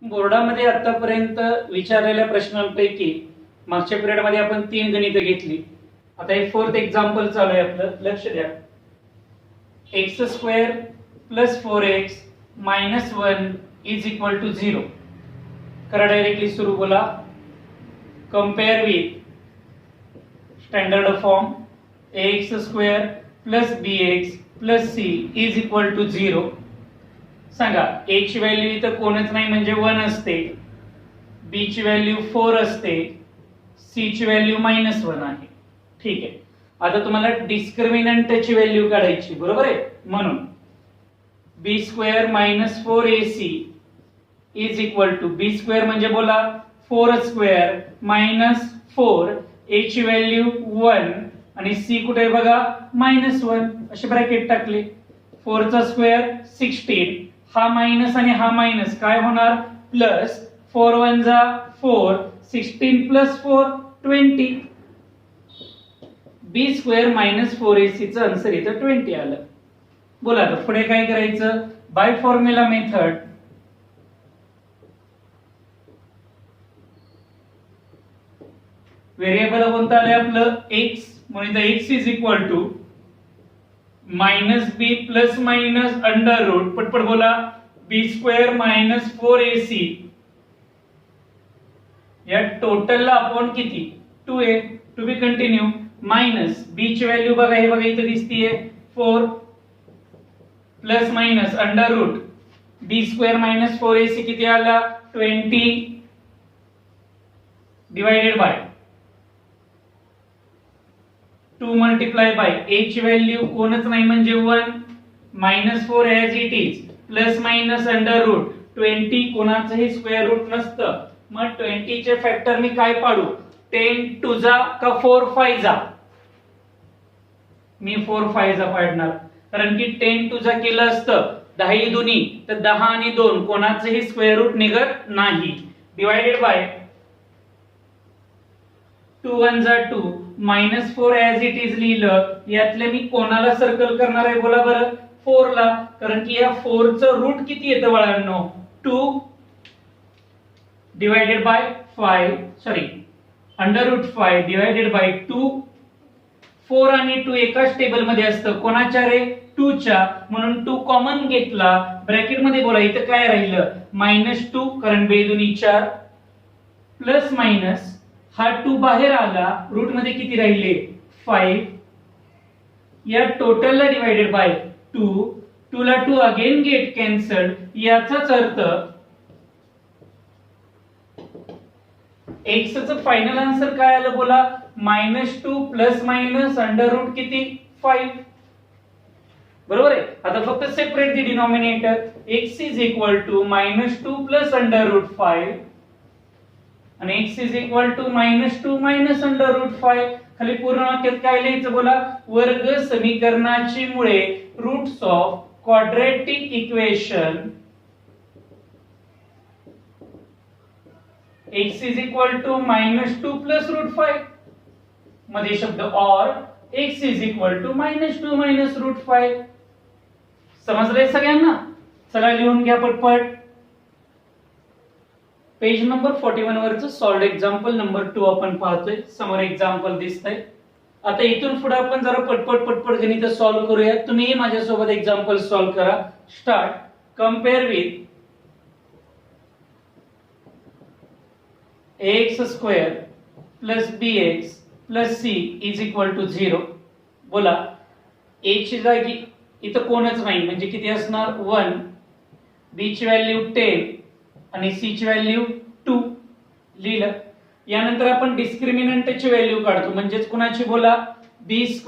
बोर्डामध्ये आतापर्यंत विचारलेल्या प्रश्नांपैकी मागच्या पिरियडमध्ये आपण 3 गणितं घेतली. आता हे फोर्थ एक्झाम्पल चालू आहे आपलं. लक्ष द्या. x² + 4x - 1 = 0. करा डायरेक्टली सुरू. बोला. Compare with standard form ax² + bx + c = 0. सांगा. a ची व्हॅल्यू इथं कोणच नाही म्हणजे 1 असते, b ची व्हॅल्यू 4 असते, c ची व्हॅल्यू -1 आहे. ठीक आहे. आता तुम्हाला डिस्क्रिमिनंटची व्हॅल्यू काढायची, बरोबर आहे. म्हणून b² - 4ac b² म्हणजे बोला 4² - 4, a ची व्हॅल्यू 1 आणि c कुठे बघा -1. असे ब्रॅकेट टाकले. 4 चा स्क्वेअर 16, हा मायनस आणि हा मायनस काय होणार प्लस. 4 1 जा 4, 16 + 4 20. b² - 4ac चं आन्सर इथं 20 आलं. बोला आता पुढे काय करायचं. बाय फॉर्म्युला मेथड व्हेरिएबल कोणतं आलंय आपलं x, म्हणून इथं x = -b ± अंडर रूट. पटपट बोला. b² - 4ac या टोटलला अपॉन किती 2a. To be continue. Minus b ची व्हॅल्यू बघा, हे बघा इथे दिसतीये 4 ± अंडर रूट b² - 4ac किती आला 20 divided by 2 multiply by a ची व्हॅल्यू कोणच नाही म्हणजे 1 -4 as it is ± under root 20 कोणाचंही स्क्वेअर रूट नसतं. मग 20 चे फॅक्टर मी काय पाडू. 10 2 जा का 4 5 जा. मी 4 5 जा पाडणार, कारण की 10 2 जा केलं असतं 10 दुनी तर 10 आणि 2 कोणाचंही स्क्वेअर रूट निघत नाही. डिवाइडेड बाय 2 1 जा 2 -4 ॲज इट इज लिहिलं. यातले मी कोणाला सर्कल करणार आहे बोला बरं 4 ला, कारण की या 4 चं रूट किती येतं बाळांनो 2 divided by 5 sorry under root 5 divided by 2. 4 आणि 2 एकाच टेबल मध्ये असतं. कोणाच्या रे 2 च्या, म्हणून 2 कॉमन घेतला. ब्रॅकेट मध्ये बोला इथं काय राहिलं -2 कारण बेदुनी 4 प्लस मायनस हा 2 बाहेर आला. रूट मध्ये किती राहिले 5. या टोटलला डिवाइडेड बाय 2. 2 ला 2 अगेन गेट कॅन्सल्ड. याचाच अर्थ x चं फायनल आन्सर काय आलं बोला -2 प्लस मायनस अंडर रूट किती 5. बरोबर आहे. आता फक्त separate the denominator. x -2 plus under root 5 आणि x -2 मायनस अंडर रूट 5. खाली पूर्ण वाक्यात काय लिहायचं बोला वर्ग समीकरणाची मुळे roots of quadratic equation x -2 plus root 5 मध्ये शब्द और x -2 रूट 5. समजलंय सगळ्यांना. चला लिहून घ्या पटपट. पेज नंबर 41 वरचं सॉल्व्ड एक्झाम्पल नंबर 2 आपण पाहतोय. समोर एक्झाम्पल दिसतंय. आता इथून पुढे आपण जरा पटपट गणित सॉल्व्ह करूया. तुम्ही माझ्यासोबत एक्झाम्पल सॉल्व्ह करा. Start. Compare with ax² + bx + c = 0. बोला. a ची जागी इथं कोणच नाही म्हणजे किती असणार 1, b ची व्हॅल्यू 10 आणि c ची व्हॅल्यू 2 लिहिलं. यानंतर आपण डिस्क्रिमिनंटची व्हॅल्यू काढतो म्हणजेच कुणाची बोला b² -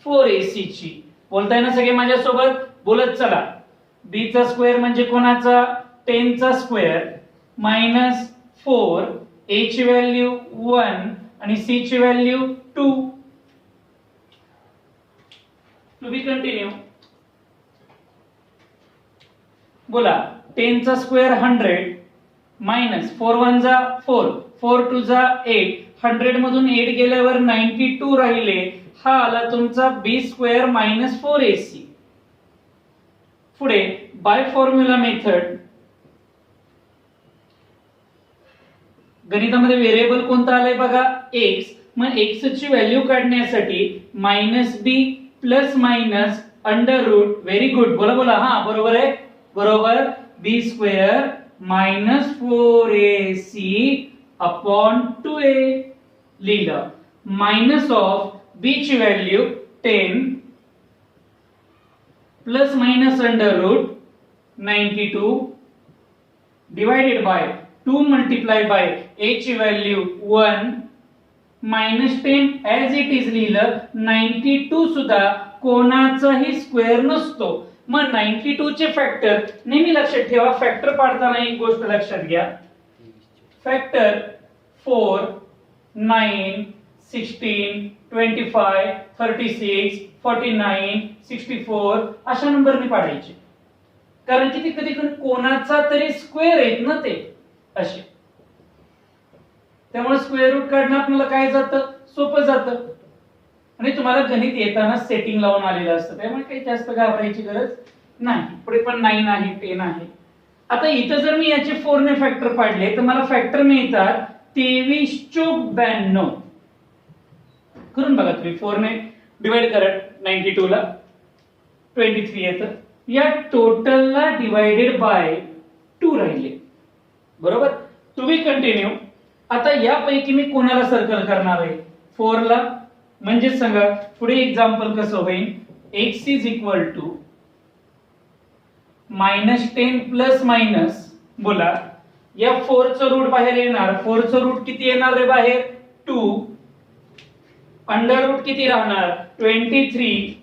4ac ची. बोलताय ना सगळे माझ्यासोबत. बोलत चला. b चा स्क्वेअर म्हणजे कोणाचा 10 चा स्क्वेअर -4, a ची व्हॅल्यू 1 आणि c ची व्हॅल्यू 2. To be continue. बोला 10 चा स्क्वेअर 100 -4 1 जा 4, 4 2 जा 8, 100 मधून 8 गेल्यावर 92 राहिले. हा आला तुमचा b² - 4ac. पुढे बाय फॉर्म्युला मेथड गणितामध्ये व्हेरिएबल कोणता आलाय बघा x. मग x ची व्हॅल्यू काढण्यासाठी -b plus minus under root. Very good, बोला बोला. हा बरोबर आहे, बरोबर. b square minus 4ac upon 2a लिहिलं. मायनस ऑफ b ची value 10 plus minus under root 92 divided by 2 multiply by a ची value 1 minus 10 as it is लिहिलं. 92 सुद्धा कोणाचाही स्क्वेअर नसतो. मग 92 चे फॅक्टर नेहमी लक्षात ठेवा. फॅक्टर पाडताना एक गोष्ट लक्षात घ्या. फॅक्टर 4 9 16 25 36 49 64 अशा नंबरने पाडायचे, कारण की ते कधी कधी कोणाचा तरी स्क्वेअर आहेत ना ते असे. त्यामुळे स्क्वेअर रूट काढणं आपल्याला काय जातं, सोपं जातं. आणि तुम्हाला गणित येताना सेटिंग लावून आलेलं असतं, त्यामुळे काही जास्त घाबरायची गरज नाही. पुढे पण 9 आहे 10 आहे. आता इथं जर मी याचे 4 ने फॅक्टर पाडले तर मला फॅक्टर मिळतात 2392. करून बघा तुम्ही. 4 ने डिवाइड करा 92 ला 23 येतं. या टोटलला डिवाइडेड बाय 2 राहिले, बरोबर. To be continue. आता यापैकी मी कोणाला सर्कल करणार आहे, 4 ला. म्हणजे सांगा पुढे एक्झाम्पल कसं होईल. x is equal to -10 plus minus. बोला या 4 चं रूट बाहेर येणार. 4 चं रूट किती येणार रे बाहेर, 2. अंडर रूट किती राहणार, 23.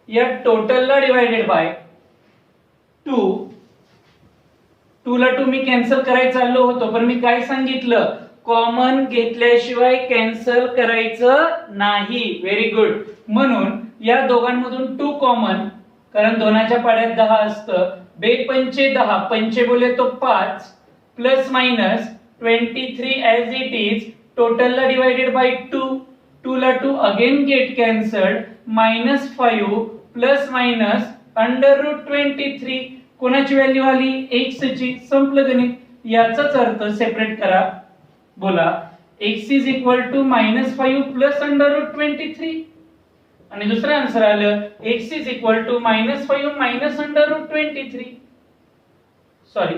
या टोटलला डिवाइडेड बाय 2. 2 ला 2 मी कॅन्सल करायला चाललो होतो, पण मी काय सांगितलं, कॉमन घेतल्याशिवाय कॅन्सल करायचं नाही. Very good. म्हणून या दोघांमधून 2 कॉमन, कारण दोनाच्या पाड्यात 10 असतं. 2 पंचे 10, पंचे बोले तो 5 plus minus 23 as it is. टोटलला डिवाइडेड बाय 2. 2 ला 2 again get cancelled. -5 plus minus under root 23. कोणाची व्हॅल्यू आली, x ची. संपलं गणित. याचाच अर्थ सेपरेट करा. बोला x is equal to -5 plus under root 23. आणि दुसरं आन्सर आलं x is equal to -5 minus under root 23. Sorry,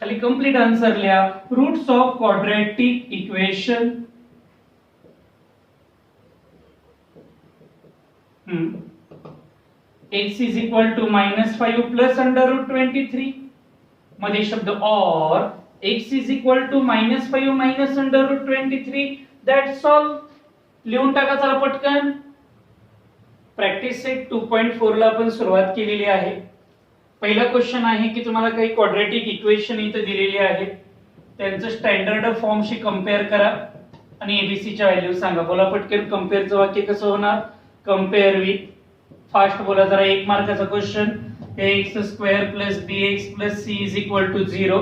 खाली कंप्लीट आन्सर लिहा. Roots of quadratic equation. x is equal to -5 plus under root 23 मध्ये शब्द और. x is equal to -5 minus under root 23. That's all. लिहून टाका चला पटकन. प्रॅक्टिस सेट 2.4 ला आपण सुरुवात केलेली आहे. पहिला क्वेश्चन आहे की तुम्हाला काही क्वाड्रॅटिक इक्वेशन इथे दिलेली आहेत, त्यांचं स्टँडर्ड फॉर्मशी कंपेअर करा आणि एबीसी च्या व्हॅल्यू सांगा. बोला पटकन. कंपेअरचं वाक्य कसं होणार, कंपेअर विथ. फास्ट बोला जरा. 1 मार्काचा question. x square plus bx plus c is equal to 0.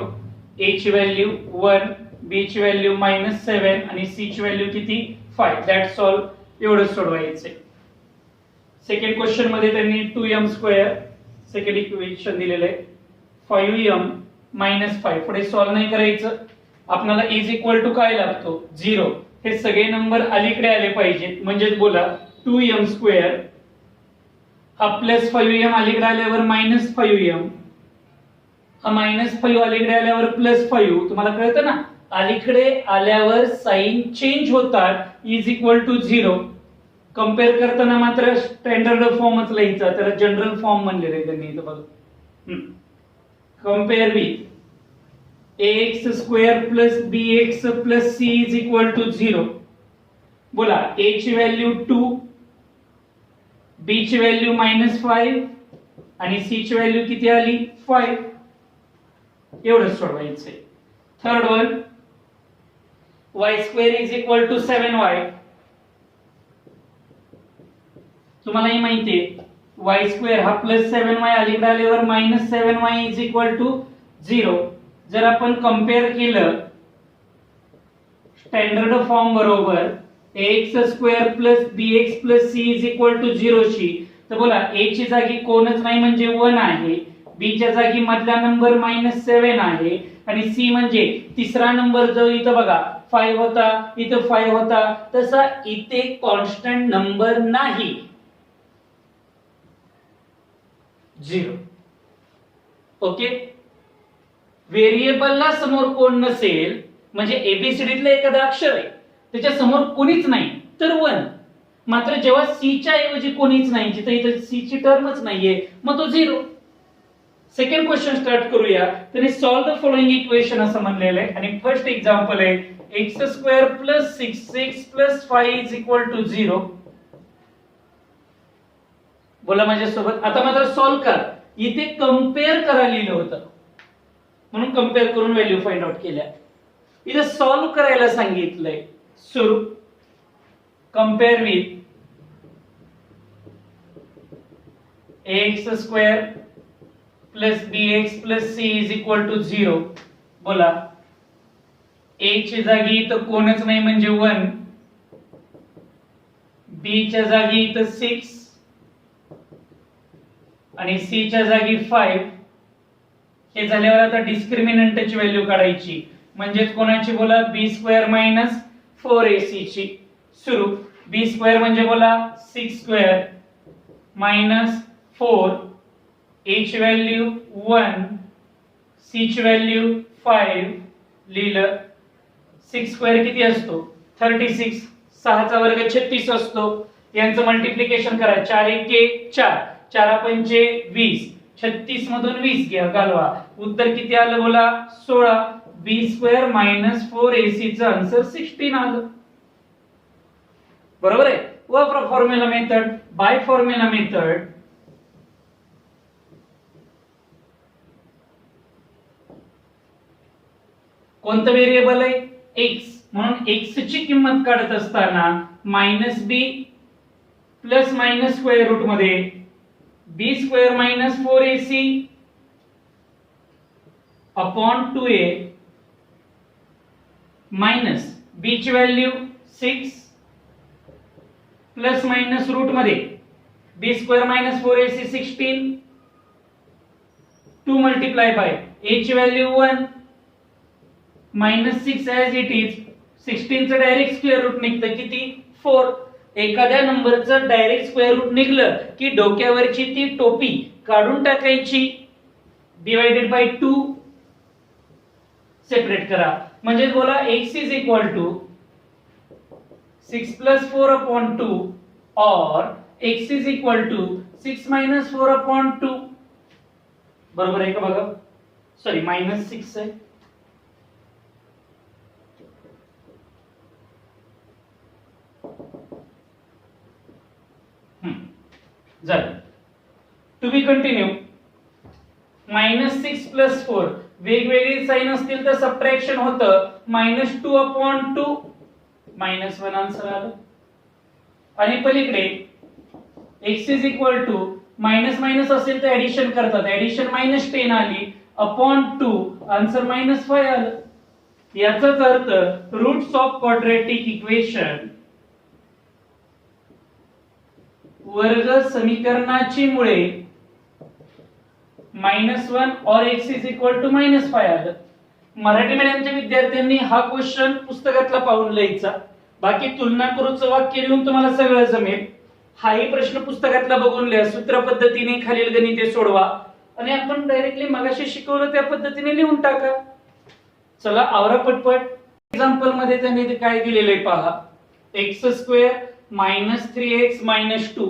a ची व्हॅल्यू 1, b ची व्हॅल्यू -7 आणि c ची व्हॅल्यू किती, 5. That's all. एवढं सोडवायचंय. सेकंड क्वेश्चन मध्ये त्यांनी 2m स्क्वेअर सेकंड इक्वेशन दिलेलं आहे. 5m - 5. पुढे सॉल्व नाही करायचं. आपल्याला इज इक्वल टू काय लागतो, 0. हे सगळे नंबर अलीकडे आले पाहिजेत. म्हणजेच बोला 2m स्क्वेअर हा प्लस 5m अलीकडे आल्यावर -5m, हा -5 अलीकडे आल्यावर +5. तुम्हाला कळतं ना, अलीकडे आल्यावर साइन चेंज होतात. Is equal to 0. कंपेअर करताना मात्र स्टँडर्ड फॉर्मच लिहायचा, त्याला जनरल फॉर्म म्हणलेलं आहे त्यांनी इथं बघा. Compare with ax square plus bx plus c is equal to 0. बोला a ची व्हॅल्यू 2, b ची व्हॅल्यू -5 आणि c ची व्हॅल्यू किती आली, 5. एवढंच सोडवायचंय. Third one, y square is equal to 7y. तुम्हालाही माहिती आहे y स्क्वेअर हा +7y अलीकडे आल्यावर -7y इज इक्वल टू 0. जर आपण कंपेअर केलं स्टँडर्ड फॉर्म बरोबर ax square plus bx plus c is equal to 0 शी, तर बोला a ची जागी कोणच नाही म्हणजे 1 आहे, b च्या जागी मधला नंबर -7 आहे आणि c म्हणजे तिसरा नंबर जो इथं बघा 5 होता, इथं 5 होता, तसा इथे कॉन्स्टंट नंबर नाही, 0. ओके. व्हेरिएबलला समोर कोण नसेल म्हणजे एबीसीडीतलं एखादं अक्षर आहे त्याच्या समोर कोणीच नाही तर 1. मात्र जेव्हा सी च्या ऐवजी कोणीच नाही, जिथे इथे सी ची टर्मच नाहीये, मग तो 0. सेकंड क्वेश्चन स्टार्ट करूया. त्याने सॉल्व द फॉलोइंग इक्वेशन असं म्हणलेलं आहे आणि फर्स्ट एक्झाम्पल आहे x² + 6x + 5 = 0. बोला माझ्यासोबत. आता मात्र सॉल्व कर. इथे कम्पेअर करा लिहिलं होतं म्हणून कम्पेअर करून व्हॅल्यू फाइंड आउट केल्या. इथे सॉल्व करायला सांगितलंय. सुरू compare with ax² + bx + c = 0. बोला a ची जागी इथं कोणच नाही म्हणजे 1, b च्या जागी इथं 6 आणि c च्या जागी 5. हे झाल्यावर आता डिस्क्रिमिनंटची व्हॅल्यू काढायची म्हणजे कोणाची बोला b² - 4ac ची. सुरू b² म्हणजे बोला 6² - 4, a ची व्हॅल्यू 1, c ची व्हॅल्यू 5 लिहिलं. 6² किती असतो 36, 6 चा वर्ग 36 असतो. यांचं मल्टिप्लिकेशन करा. 4 × 4, 4 × 5 = 20, 36 मधून 20 घ्या घालवा. उत्तर किती आलं बोला 16. b² - 4ac चं आन्सर 16 आलं. बरोबर आहे. व formula method, by formula method कोणतं व्हेरिएबल आहे x, म्हणून x ची किंमत काढत असताना -b plus minus square root मध्ये b² - 4ac upon 2a minus b ची व्हॅल्यू 6 प्लस मायनस रूट मध्ये b² - 4ac 16, 2 multiply by a ची व्हॅल्यू 1 -6 ॲज इट इज. 16 चं डायरेक्ट स्क्वेअर रूट निघतं किती 4. एखाद्या नंबरचं डायरेक्ट स्क्वेअर रूट निघलं की डोक्यावरची ती टोपी काढून टाकायची, डिवाइडेड बाय 2 सेपरेट करा. म्हणजे बोला x = 6 + 4 upon 2 or x = 6 - 4 upon 2. बरोबर आहे का बघा. सॉरी -6 आहे. झालं. To be continue. -6 + 4 वेगवेगळी साइन असतील तर सबट्रॅक्शन होतं. -2 upon 2 -1 आन्सर आलं. आणि पलीकडे x मायनस मायनस असेल तर ऍडिशन करतात. ऍडिशन -10 आली अपॉन 2 आन्सर -5 आलं. याचाच अर्थ रूट्स ऑफ क्वाड्रॅटिक इक्वेशन वर्ग समीकरणाची मुळे -1 और x = -5 आलं. मराठी मीडियमच्या विद्यार्थ्यांनी हा क्वेश्चन पुस्तकातला पाहून लिहायचा. बाकी तुलना करूचं वाक्य लिहून तुम्हाला सगळं जमेल. हाही प्रश्न पुस्तकातला बघून लिहा. सूत्र पद्धतीने खालील गणिते सोडवा आणि आपण डायरेक्टली मगाशी शिकवलं त्या पद्धतीने लिहून टाका. चला आवरा पटपट. एक्झाम्पल मध्ये त्यांनी ते काय दिलेलं आहे पहा. x² - 3x - 2.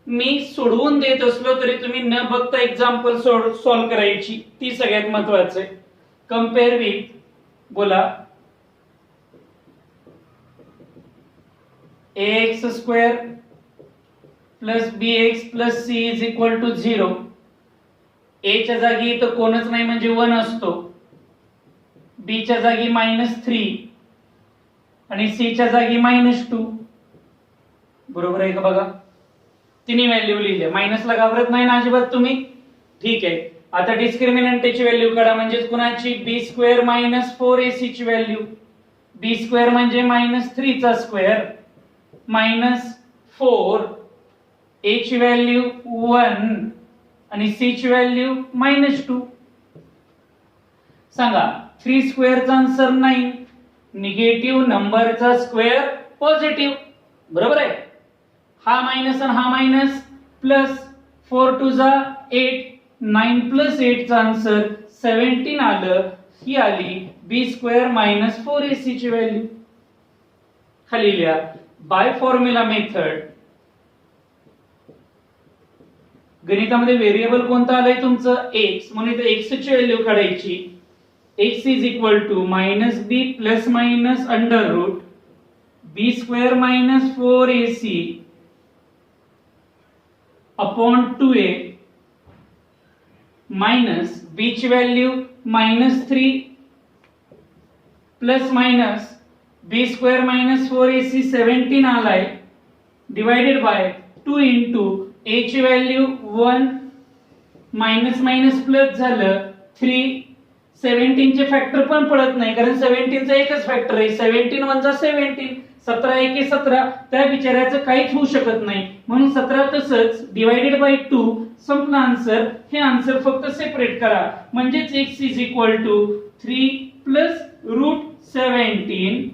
मी सोडवून देत असलो तरी तुम्ही न बघता एक्झाम्पल सॉल्व करायची, ती सगळ्यात महत्त्वाचं आहे. कंपेअर विथ बोला ax² + bx + c = 0. a च्या जागी इथं कोणच नाही म्हणजे 1 असतो, b च्या जागी -3 आणि c च्या जागी -2. बरोबर आहे का बघा. तिन्ही व्हॅल्यू लिहिले. मायनसला घाबरत नाही ना अजिबात तुम्ही. ठीक आहे. आता डिस्क्रिमिनंटची व्हॅल्यू काढा. म्हणजे कुणाची b² - 4ac ची व्हॅल्यू. b² म्हणजे -3 चा स्क्वेअर -4 a ची व्हॅल्यू 1 आणि c ची व्हॅल्यू -2. सांगा 3 स्क्वेअरचा आन्सर 9. निगेटिव्ह नंबरचा स्क्वेअर पॉझिटिव्ह, बरोबर आहे. हा मायनस आणि हा मायनस प्लस 4 2 जा 8, 9 प्लस 8 चा आन्सर 17 आलं. ही आली b स्क्वेअर मायनस 4ac ची व्हॅल्यू. खाली लिहा बाय फॉर्म्युला मेथड. गणितामध्ये व्हेरिएबल कोणता आलाय तुमचं x, म्हणून इथे x ची व्हॅल्यू काढायची. x is equal to -b plus minus under root b square minus 4ac upon 2a minus b ची value -3 plus minus b square minus 4ac 17 आलाय डिवाइडेड बाय 2 इंटू a ची value 1 minus minus plus झालं 3. 17 चे factor पण पडत नाही कारण 17 चा एकच फॅक्टर आहे. 17 1 जा 17, 17 1 17. त्या बिचाऱ्याचं काहीच होऊ शकत नाही म्हणून 17 तसंच डिवाइडेड बाय 2 संपला आन्सर. हे आन्सर फक्त सेपरेट करा म्हणजेच x is equal to 3 plus root 17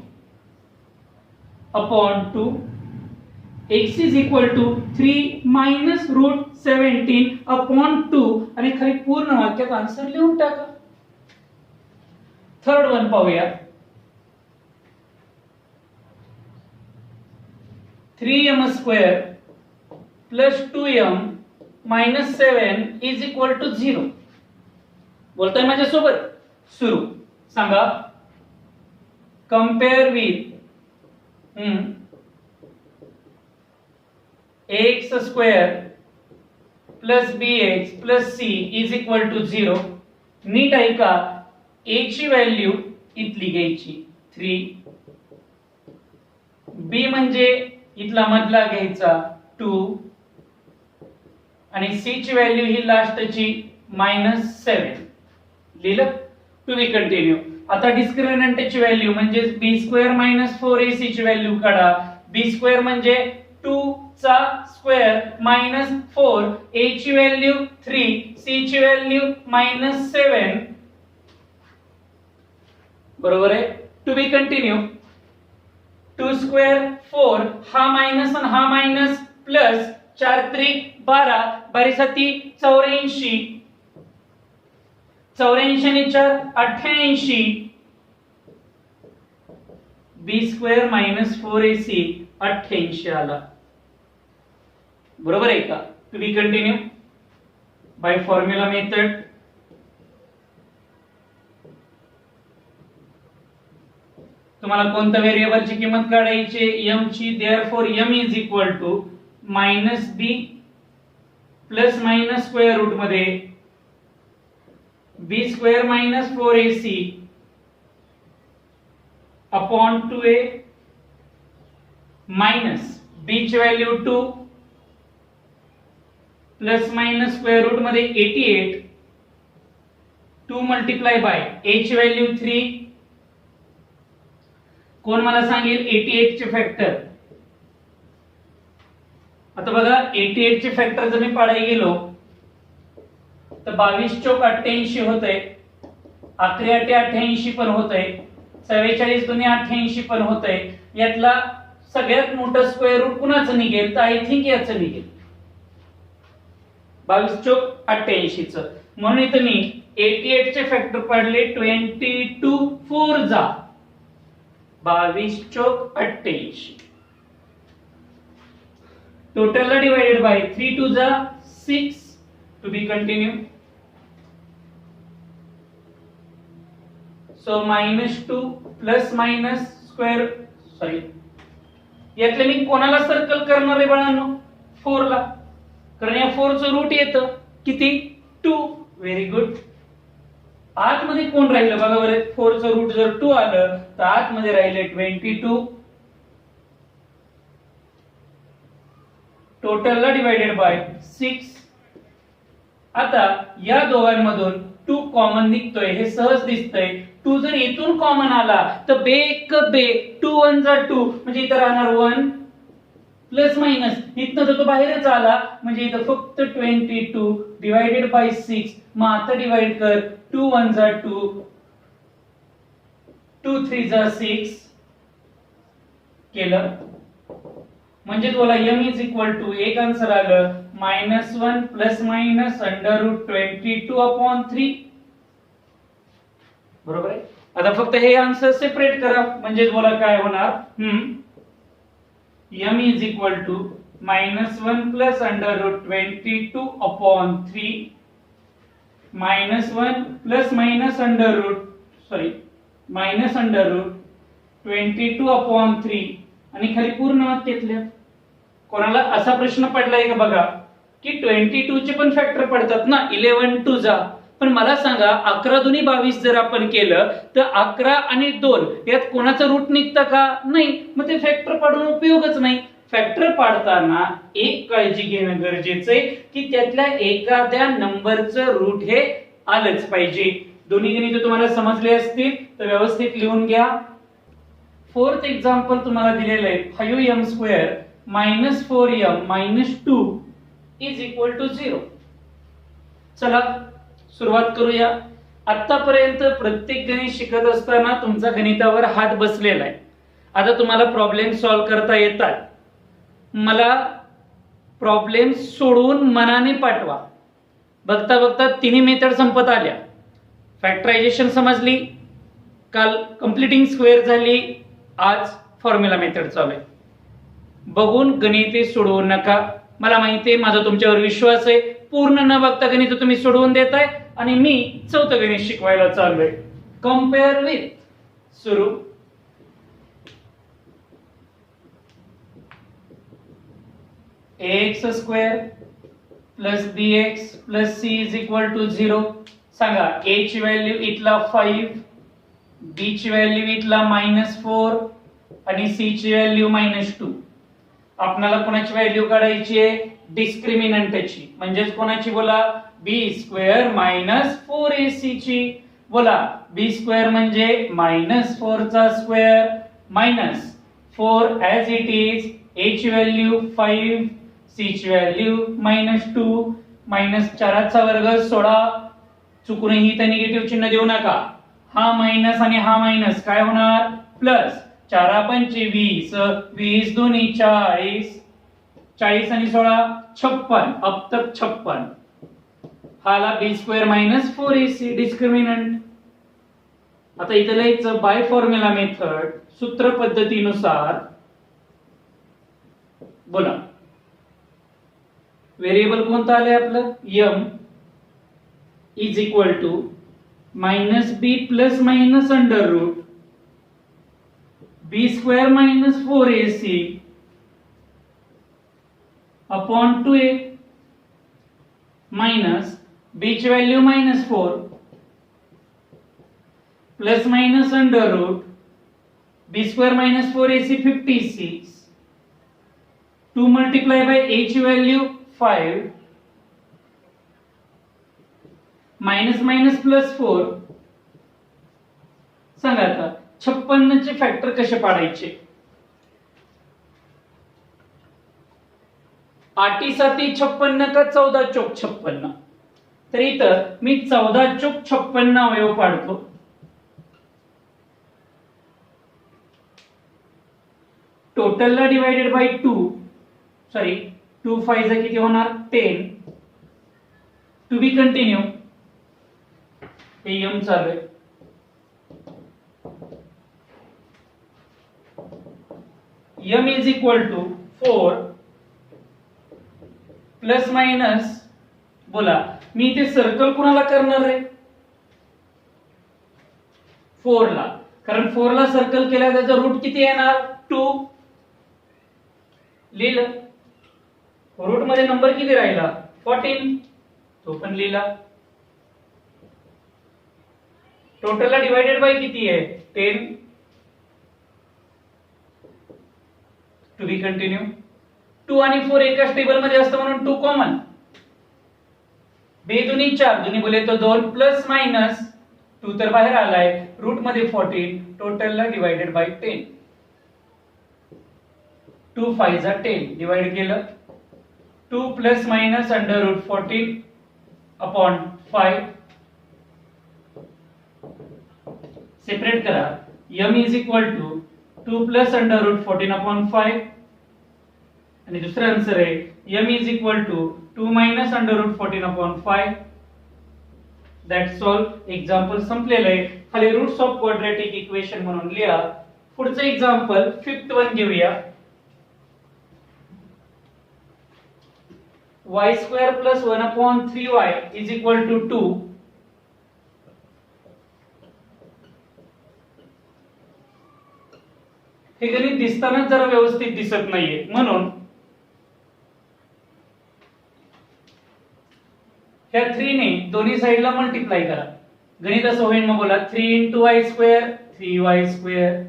upon 2. x is equal to 3 minus root 17 upon 2 आणि खाली पूर्ण वाक्यात आन्सर लिहून टाका. थर्ड वन पाहूया. 3m square plus 2m minus 7 is equal to 0. बोलताय माझ्यासोबत? सुरू. सांगा compare with ax square plus bx plus c is equal to 0. नीट ऐका, a ची व्हॅल्यू इथली घ्यायची 3, b म्हणजे इथला मधला घ्यायचा 2 आणि c ची व्हॅल्यू ही लास्टची -7. लिहिलं? To be continue. आता डिस्क्रिमिनंटची व्हॅल्यू म्हणजे b स्क्वेअर मायनस 4ac ची व्हॅल्यू काढा. b स्क्वेअर म्हणजे 2 चा स्क्वेअर मायनस 4, a ची व्हॅल्यू 3, c ची व्हॅल्यू -7. बरोबर आहे. To be continue. 2 स्क्वेअर 4, हा मायनस आणि हा मायनस प्लस 4 त्रिक 12, 12 साती 84, 84 आणि 4 88. b स्क्वेअर मायनस 4ac 88 आला. बरोबर आहे का? To be continue by formula method. तुम्हाला कोणत्या व्हेरिएबलची किंमत काढायची? m ची. Therefore m is equal to -b plus minus square root मध्ये b square minus 4ac upon 2a minus b ची value 2 plus minus square root मध्ये 88, 2 मल्टिप्लाय बाय a ची व्हॅल्यू 3. कोण मला सांगेल 88 चे फॅक्टर? आता बघा 88 चे फॅक्टर जर मी पाडायला गेलो तर 22 चौक 88 होतंय, 11 8 88 पण होतंय, 44 दुनी 88 पण होतंय. यातला सगळ्यात मोठा स्क्वेअर रूट कुणाचं निघेल? तर आय थिंक याचं निघेल, 22 चौक 88 चं. म्हणून इथं मी 88 चे फॅक्टर पाडले 22 4 जा 22 चौक 88. टोटलला डिवाइडेड बाय 3 2 जा 6. To be continue. So -2 plus minus square, sorry यातले मी कोणाला सर्कल करणार आहे बाळांनो? 4 ला, कारण या 4 चं रूट येतं किती? 2. Very good. आतमध्ये कोण राहिलं बघा बरं? 4 चं रूट जर 2 आलं तर आतमध्ये राहिले 22. टोटलला डिवाइडेड बाय 6. आता या दोघांमधून 2 कॉमन निघतोय, हे सहज दिसतंय. 2 जर इथून कॉमन आला तर बे 2 1 जा 2 म्हणजे इथं राहणार 1 प्लस मायनस इथनं तर तो बाहेरच आला म्हणजे इथं फक्त 22 डिवायडेड बाय 6. मग आता डिवाइड कर. 2 1 जा 2, 2 3 जा 6 केलं म्हणजे तुला m इज इक्वल टू एक आन्सर आलं -1 प्लस मायनस √22/3. बरोबर आहे. आता फक्त हे आन्सर सेपरेट करा म्हणजे बोला काय होणार m is equal to -1 plus √22/3 -1 plus minus -√22/3 आणि खाली पूर्ण वाक्यातल्या कोणाला असा प्रश्न पडलाय का बघा की 22 चे पण फॅक्टर पडतात ना 11 2 जा. पण मला सांगा 11 दुनी 22 जर आपण केलं तर 11 आणि 2 यात कोणाचं रूट निघतं का? नाही. मग ते फॅक्टर पाडून उपयोगच नाही. फॅक्टर पाडताना एक काळजी घेणं गरजेचं आहे की त्यातल्या एखाद्या नंबरचं रूट हे आलंच पाहिजे. दोन्ही गणित तुम्हाला समजले असतील तर व्यवस्थित लिहून घ्या. फोर्थ एक्झाम्पल तुम्हाला दिलेलं आहे 5m² - 4m - 2 is equal to 0. चला सुरुवात करूया. आतापर्यंत प्रत्येक गणित शिकत असताना तुमचा गणितावर हात बसलेला आहे. आता तुम्हाला प्रॉब्लेम सॉल्व्ह करता येतात. मला प्रॉब्लेम सोडवून मनाने पाठवा. बघता बघता तिन्ही मेथड संपत आल्या. फॅक्टरायझेशन समजली, काल कंप्लीटिंग स्क्वेअर झाली, आज फॉर्म्युला मेथड चालू आहे. बघून गणिते सोडवू नका. मला माहिती आहे माझा तुमच्यावर विश्वास आहे. पूर्ण न बघता गणित तुम्ही सोडवून देताय आणि मी चौथं गणित शिकवायला चाललोय. Compare with. सुरू. ax² plus bx plus c is equal to 0. सांगा a ची व्हॅल्यू इथला 5, b ची व्हॅल्यू इथला -4 आणि c ची व्हॅल्यू -2. आपल्याला कोणाची व्हॅल्यू काढायची आहे? डिस्क्रिमिनंटची. म्हणजेच कोणाची बोला? b² - 4ac ची. बोला b² म्हणजे -4 चा square -4 as it is. a ची व्हॅल्यू 5, c ची व्हॅल्यू -2, -4 चा वर्ग 16. चुकूनही इथे निगेटिव्ह चिन्ह देऊ नका. हा मायनस आणि हा मायनस काय होणार? प्लस. 4 पंचे 20, 20 दुनी 40, 40 आणि 16 56. अब तक 56. हाला b² - 4ac डिस्क्रिमिनंट. आता इथे लिहायचं बाय फॉर्म्युला मेथड सूत्र पद्धतीनुसार. बोला व्हेरिएबल कोणतं आलंय आपलं? m is equal to -b plus minus under root b² - 4ac upon 2a minus b ची value -4 plus minus under root b² - 4ac 56. 2 multiply by a ची व्हॅल्यू 5 मायनस मायनस प्लस 4. सांगा आता 56 चे फॅक्टर कसे पाडायचे? आठीसाठी 56 का 14 चोक 56? तर इथं मी 14 चोक 56 अवयव पाडतो. टोटलला डिवायडेड बाय 2. सॉरी 2 5 किती होणार? 10. To be continue. हे m चालू आहे. m is equal to 4 plus minus. बोला मी इथे सर्कल कुणाला करणार आहे? 4 ला. कारण 4 ला सर्कल केला त्याचा रूट किती येणार? 2. लिहिलं. रूट मध्ये नंबर किती राहिला? 14. तो पण लिहिला. टोटलला डिवायडेड बाय किती आहे? 10. To be continue. 2 आणि 4 एकाच टेबल मध्ये असतं म्हणून 2 कॉमन. बे दुनी 4 दुनी बोले तो 2 प्लस मायनस 2 तर बाहेर आलाय. रूट मध्ये 14. टोटलला डिवायडेड बाय 10. 2 5 जा 10 डिवाइड केलं 2 plus minus under root 14 upon 5 separate करा m is equal to 2 plus under root 14 upon 5 आणि दुसरा आन्सर आहे m is equal to 2 minus under root 14 upon 5. That's all. Example संपलेलं आहे. खाली रूट्स ऑफ क्वाड्रॅटिक इक्वेशन म्हणून लिहा. पुढचं एक्झाम्पल फिफ्थ वन घेऊया. y square plus 1 upon 3y is equal to 2. हे गणित दिसताना जरा व्यवस्थित दिसत नाहीये म्हणून ह्या 3 ने दोन्ही साइडला मल्टिप्लाय करा. गणित असं होईल मग बोला 3 into Y square 3y square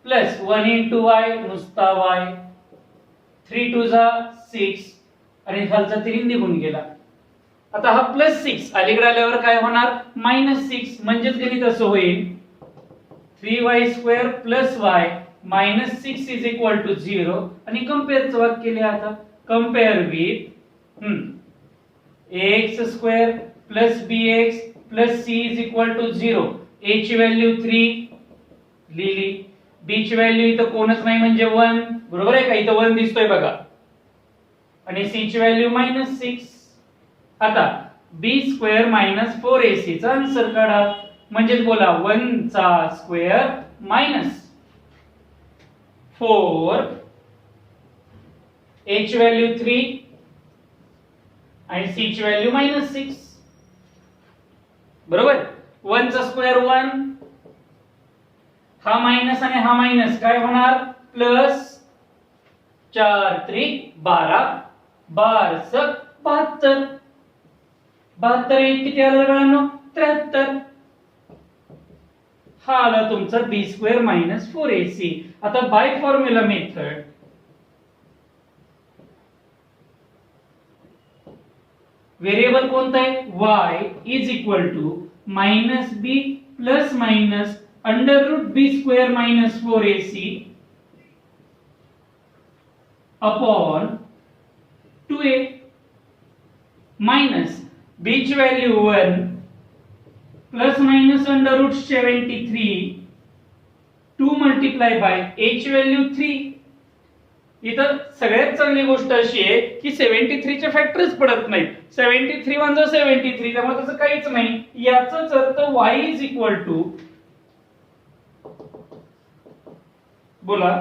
plus 1 into Y नुसता y 3 2 जा 6 आणि खालचा 3 निघून गेला. आता हा प्लस 6 अलीकडे आल्यावर काय होणार -6 म्हणजेच गणित असं होईल 3y square plus y -6 is equal to 0 आणि कंपेअरचं वाक्य लिहा. आता compare with ax square plus bx plus c is equal to 0. a ची व्हॅल्यू 3 लिहिली, b ची व्हॅल्यू इथं कोणच नाही म्हणजे 1 बरोबर आहे का. इथं 1 दिसतोय बघा आणि c ची व्हॅल्यू -6. आता b स्क्वेअर मायनस 4ac चा आन्सर काढा. म्हणजेच बोला 1 चा स्क्वेअर मायनस 4 a ची व्हॅल्यू 3 आणि c ची व्हॅल्यू -6 बरोबर. 1 चा स्क्वेअर 1 हा मायनस आणि हा मायनस काय होणार प्लस 4 त्रिक 12 12 सक 72 72 किती आलं बाळांनो 73. हा आला तुमचा b स्क्वेअर मायनस 4ac. आता बाय फॉर्म्युला मेथड व्हेरिएबल कोणता आहे y is equal to minus b plus minus under root b square minus 4ac upon 2a minus b ची value 1 plus minus under root 73 2 multiply by a ची value 3. इथं सगळ्यात चांगली गोष्ट अशी आहे की 73 चे फॅक्टर्स पडत नाहीत. 73 1 जा 73 त्यामुळे तसं काहीच नाही. याचाच अर्थ y इज इक्वल टू बोला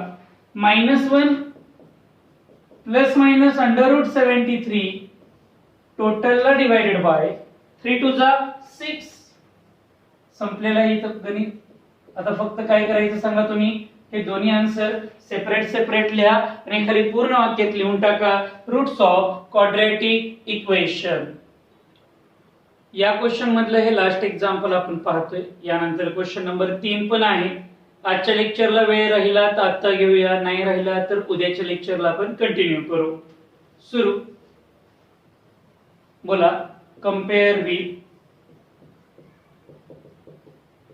-1 प्लस मायनस अंडर रूट 73 टोटलला डिवाइडेड बाय 3 2 जा 6. संपलेला आहे इथं गणित. आता फक्त काय करायचं सांगा तुम्ही हे दोन्ही आन्सर सेपरेट लिहा आणि खाली पूर्ण वाक्यात लिहून टाका रूट्स ऑफ क्वाड्रॅटिक इक्वेशन. या क्वेश्चन मधलं हे लास्ट एक्झाम्पल आपण पाहतोय. यानंतर क्वेश्चन नंबर 3 पण आहे. आजच्या लेक्चरला वेळ राहिला तर आता घेऊया, नाही राहिला तर उद्याच्या लेक्चरला आपण कंटिन्यू करू. सुरू. बोला compare with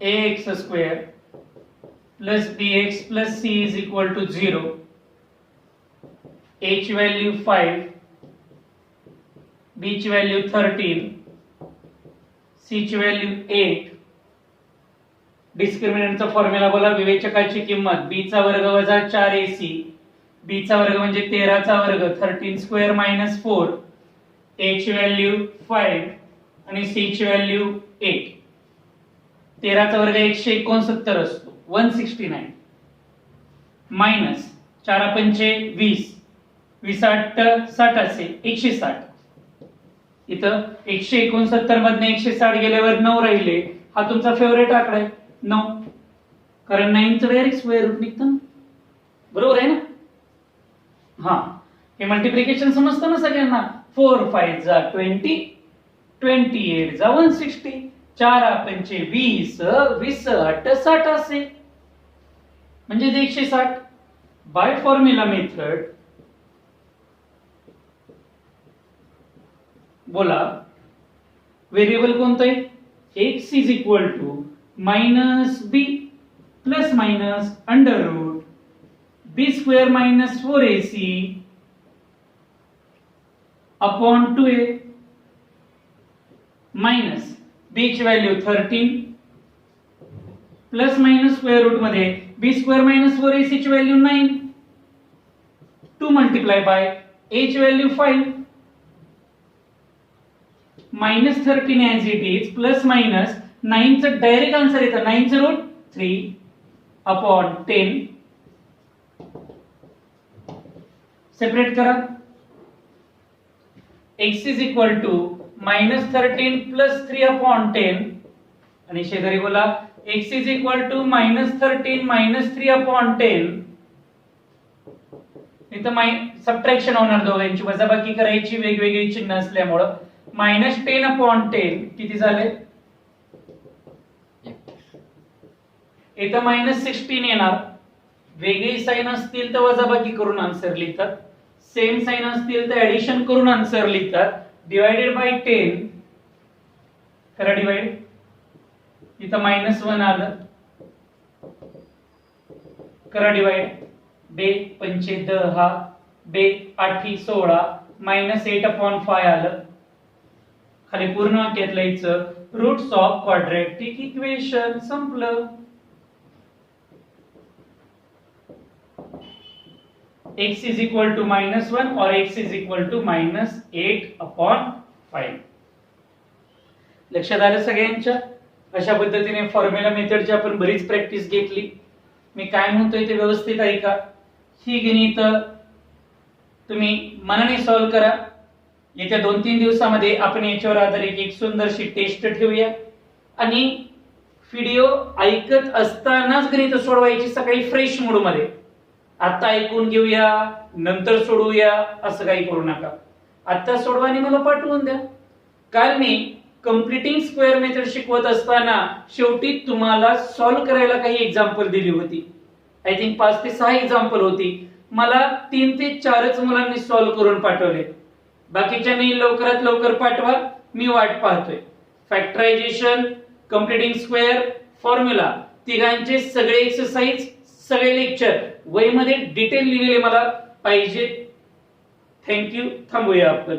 ax square plus bx plus c is equal to 0. a ची व्हॅल्यू 5 b ची व्हॅल्यू 13 c ची व्हॅल्यू 8. डिस्क्रिमिनंटचा फॉर्म्युला बोला विवेचकाची किंमत b चा वर्ग वजा 4ac b चा वर्ग म्हणजे 13 चा वर्ग 13 स्क्वेअर मायनस 4 a ची व्हॅल्यू 5 आणि c ची व्हॅल्यू 8. 13 चा वर्ग 169 असतो 169 मायनस 4 पंचे 20 20 8 60 असे 160. इथं 169 मधने 160 गेल्यावर 9 राहिले. हा तुमचा फेवरेट आकडा आहे 9 कारण 9 चं डायरेक्ट स्क्वेअर रूट निघतं बरोबर आहे ना. हा हे मल्टिप्लिकेशन समजतं ना सगळ्यांना. 4 5 जा 20 28 जा 160 4 पंचे 20 20 8 60 असे म्हणजे 160. बाय फॉर्म्युला मेथड बोला व्हेरिएबल कोणतं आहे x is equal to minus b plus minus under root b square minus 4ac upon 2a minus b ची value 13 plus minus square root मध्ये बी स्क्वेअर मायनस 4ac ची value 9 2 multiply by a ची value 5 minus 13 as it is plus minus 9 चं direct answer येतं 9 चं root 3 upon 10 separate करा x is equal to minus 13 plus 3 upon 10 आणि शेजारी बोला x is equal to minus 13 minus 3 upon 10 इथं सबट्रॅक्शन होणार दोघांची वजाबाकी करायची वेगवेगळी चिन्ह असल्यामुळं मायनस 10 अपॉन 10 किती झाले इथं मायनस 16 येणार वेगळी साइन असतील तर वजाबाकी करून आन्सर लिहितात सेम साइन असतील तर ऍडिशन करून आन्सर लिहितात डिवाइडेड बाय 10 करा डिवाइड इथं मायनस 1 आलं करा डिवाइड बे 5 10 बे 8 16 मायनस 8 अपॉन 5 आलं खाली पूर्ण वाक्यात लिहायचं रूट्स ऑफ क्वाड्रॅटिक इक्वेशन संपलं x is equal to minus 1 or x is equal to minus 8 upon 5 लक्षात आलं सगळ्यांच्या अशा पद्धतीने फॉर्म्युला मेथडची आपण बरीच प्रॅक्टिस घेतली मी काय म्हणतोय ते व्यवस्थित ऐका ही गणित तुम्ही मनाने सॉल्व्ह करा येत्या 2-3 दिवसामध्ये आपण याच्यावर आधारित एक सुंदरशी टेस्ट ठेवूया आणि व्हिडिओ ऐकत असतानाच गणित सोडवायची सकाळी फ्रेश मूड मध्ये आता ऐकून घेऊया नंतर सोडवूया असं काही करू नका आता सोडवा आणि मला पाठवून द्या कारण मी कंप्लीटिंग स्क्वेअर मेथड शिकवत असताना शेवटी तुम्हाला सॉल्व्ह करायला काही एक्झाम्पल दिली होती आय थिंक 5 ते 6 एक्झाम्पल होती मला 3 ते 4च मुलांनी सॉल्व्ह करून पाठवले बाकीच्यांनी लवकरात लवकर पाठवा मी वाट पाहतोय फॅक्टरायझेशन कंप्लीटिंग स्क्वेअर फॉर्म्युला तिघांचे सगळे एक्सरसाइज सगळे लेक्चर वहीमध्ये डिटेल लिहिलेले मला पाहिजे थँक्यू थांबूया आपण